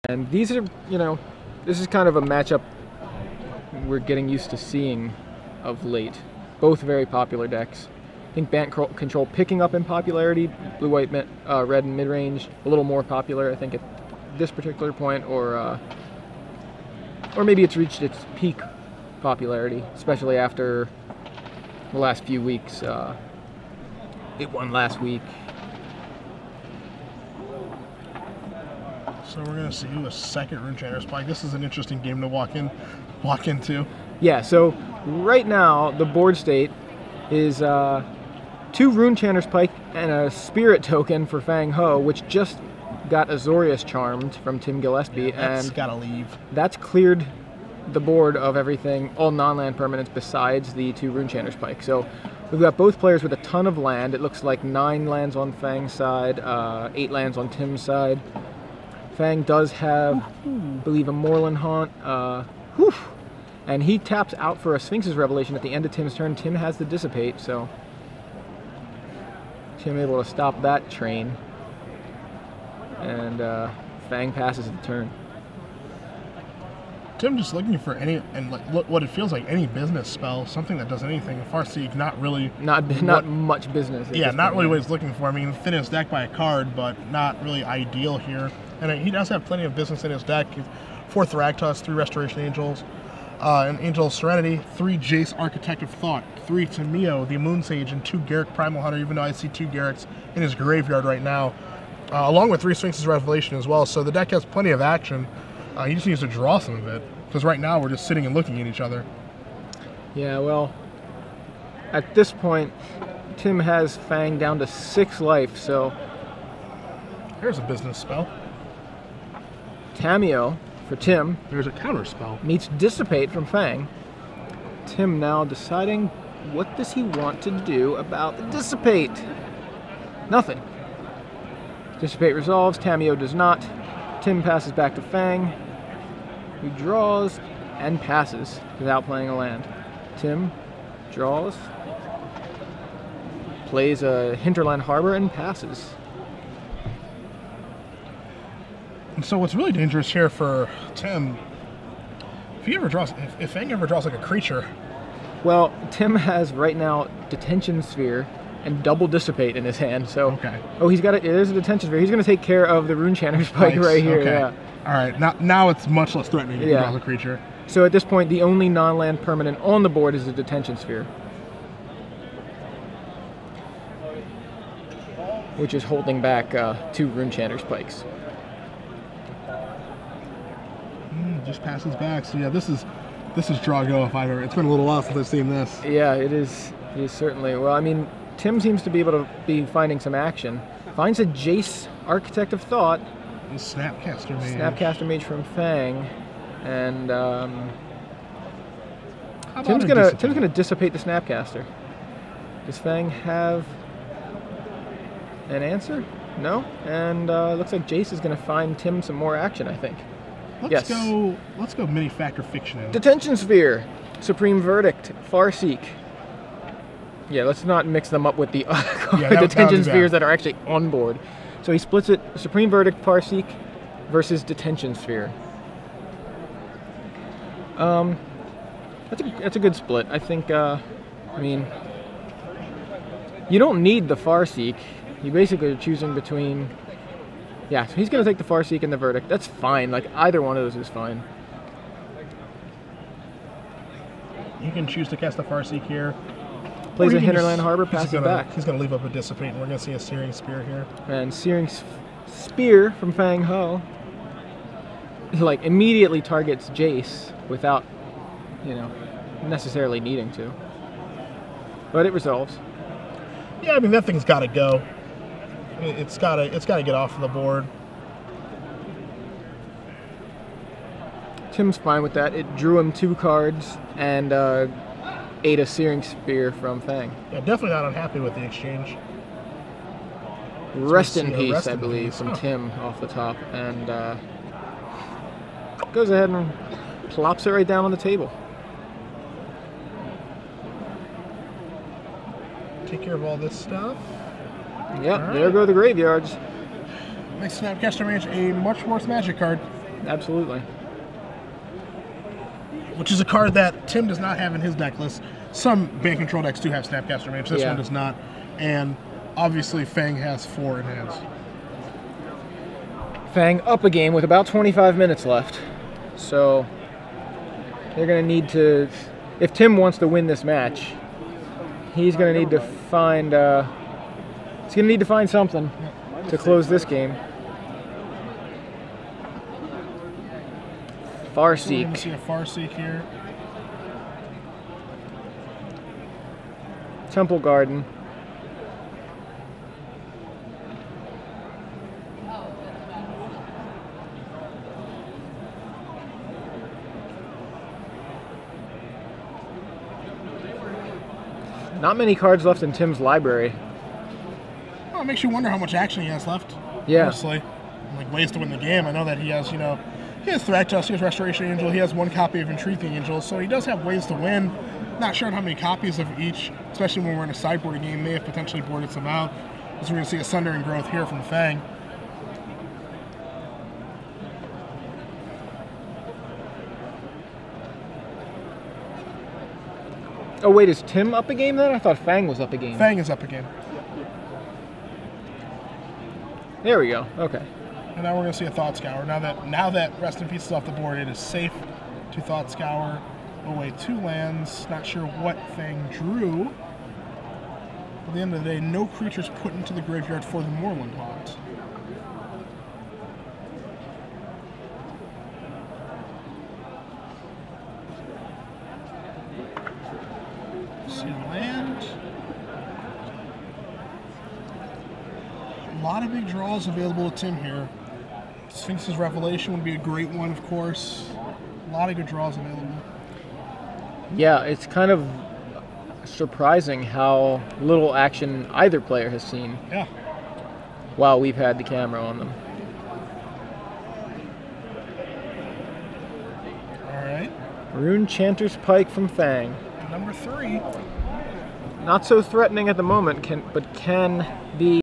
And these are, you know, this is kind of a matchup we're getting used to seeing of late. Both very popular decks. I think Bant Control picking up in popularity, blue-white, red and mid-range, a little more popular, I think, at this particular point, or maybe it's reached its peak popularity, especially after the last few weeks. It won last week. So we're gonna see a second Runechanter's Pike. This is an interesting game to walk into. Yeah. So right now the board state is 2 Runechanter's Pike and a Spirit token for Fang Ho, which just got Azorius charmed from Tim Gillespie, Yeah, that's and gotta leave. That's cleared the board of everything, all non-land permanents besides the 2 Runechanter's Pike. So we've got both players with a ton of land. It looks like 9 lands on Fang's side, 8 lands on Tim's side. Fang does have, I believe, a Moorland Haunt, and he taps out for a Sphinx's Revelation at the end of Tim's turn. Tim has the Dissipate, so Tim able to stop that train, and Fang passes the turn. Tim just looking for any, and like what it feels like, any business spell, something that does anything. Farseek, not really. Not much business. Yeah, not really what he's looking for. I mean, thin his deck by a card, but not really ideal here. And he does have plenty of business in his deck. 4 Thragtusk, 3 Restoration Angels, an Angel of Serenity, 3 Jace Architect of Thought, 3 Tameo, the Moon Sage, and 2 Garruk Primal Hunter, even though I see 2 Garruks in his graveyard right now, along with 3 Sphinx's Revelation as well. So the deck has plenty of action. He just needs to draw some of it, because right now we're just sitting and looking at each other. Yeah, well, at this point, Tim has Fang down to 6 life, so... Here's a business spell. Tameo for Tim. There's a counter spell. Meets Dissipate from Fang. Tim now deciding what does he want to do about the Dissipate. Nothing. Dissipate resolves, Tameo does not. Tim passes back to Fang, who draws and passes without playing a land. Tim draws, plays a Hinterland Harbor, and passes. And so what's really dangerous here for Tim, if Fang ever draws like a creature. Well, Tim has right now Detention Sphere and double Dissipate in his hand, so... Okay. Oh, there's a Detention Sphere. He's going to take care of the Runechanter's Pike right here, okay. Yeah. Alright, now it's much less threatening to draw a creature. So at this point, the only non-land permanent on the board is the Detention Sphere, which is holding back 2 Runechanter's Pikes. Just passes back. So yeah, this is draw go if I've ever. It's been a little while since I've seen this. Yeah, it is. It is certainly. Well, I mean, Tim seems to be able to be finding some action. Finds a Jace Architect of Thought. And Snapcaster Mage. Snapcaster Mage from Fang, and Tim's gonna dissipate the Snapcaster. Does Fang have an answer? No, and looks like Jace is gonna find Tim some more action, I think. Let's go mini factor fiction. Detention Sphere, Supreme Verdict, Farseek. Yeah, let's not mix them up with the Detention Spheres that are actually on board. So he splits it, Supreme Verdict, Farseek versus Detention Sphere. That's a good split. I think, I mean, you don't need the Farseek. You basically are choosing between... Yeah, so he's going to take the Farseek and the Verdict. That's fine. Like, either one of those is fine. You can choose to cast the Farseek here. Plays a Hinterland Harbor, passes back. He's going to leave up a Dissipate, and we're going to see a Searing Spear here. And Searing Spear from Fang Ho, like, immediately targets Jace without, you know, necessarily needing to. But it resolves. Yeah, I mean, that thing's got to go. It's gotta get off of the board. Tim's fine with that. It drew him 2 cards and ate a Searing Spear from Fang. Yeah, definitely not unhappy with the exchange. Rest in peace, I believe, from Tim off the top, and goes ahead and plops it right down on the table. Take care of all this stuff. Yep, right. There go the graveyards. Makes Snapcaster Mage a much worse Magic card. absolutely. Which is a card that Tim does not have in his deck list. Some band control decks do have Snapcaster Mage. This one does not. And obviously Fang has 4 in hands. Fang up a game with about 25 minutes left. So they're going to need to, if Tim wants to win this match, he's going to need to find something to close this game. Farseek. We're going to see a Farseek here. Temple Garden. Not many cards left in Tim's library. Well, it makes you wonder how much action he has left. Yeah. Honestly. Like ways to win the game. I know that he has, he has Thragtusk, he has Restoration Angel, he has 1 copy of Entreating Angel, so he does have ways to win. Not sure how many copies of each, especially when we're in a sideboard game, may have potentially boarded some out. As we're going to see a Sundering Growth here from Fang. Oh wait, is Tim up a game then? I thought Fang was up a game. Fang is up a game. There we go. Okay. And now we're going to see a Thought Scour. Now that Rest in Peace is off the board, it is safe to Thought Scour away 2 lands. Not sure what Fang drew. At the end of the day, no creatures put into the graveyard for the Moorland Haunt. See a land. A lot of big draws available to Tim here. Sphinx's Revelation would be a great one, of course. A lot of good draws available. Yeah, it's kind of surprising how little action either player has seen. Yeah. While we've had the camera on them. All right. Rune Chanter's Pike from Fang. Number 3. Not so threatening at the moment, but can be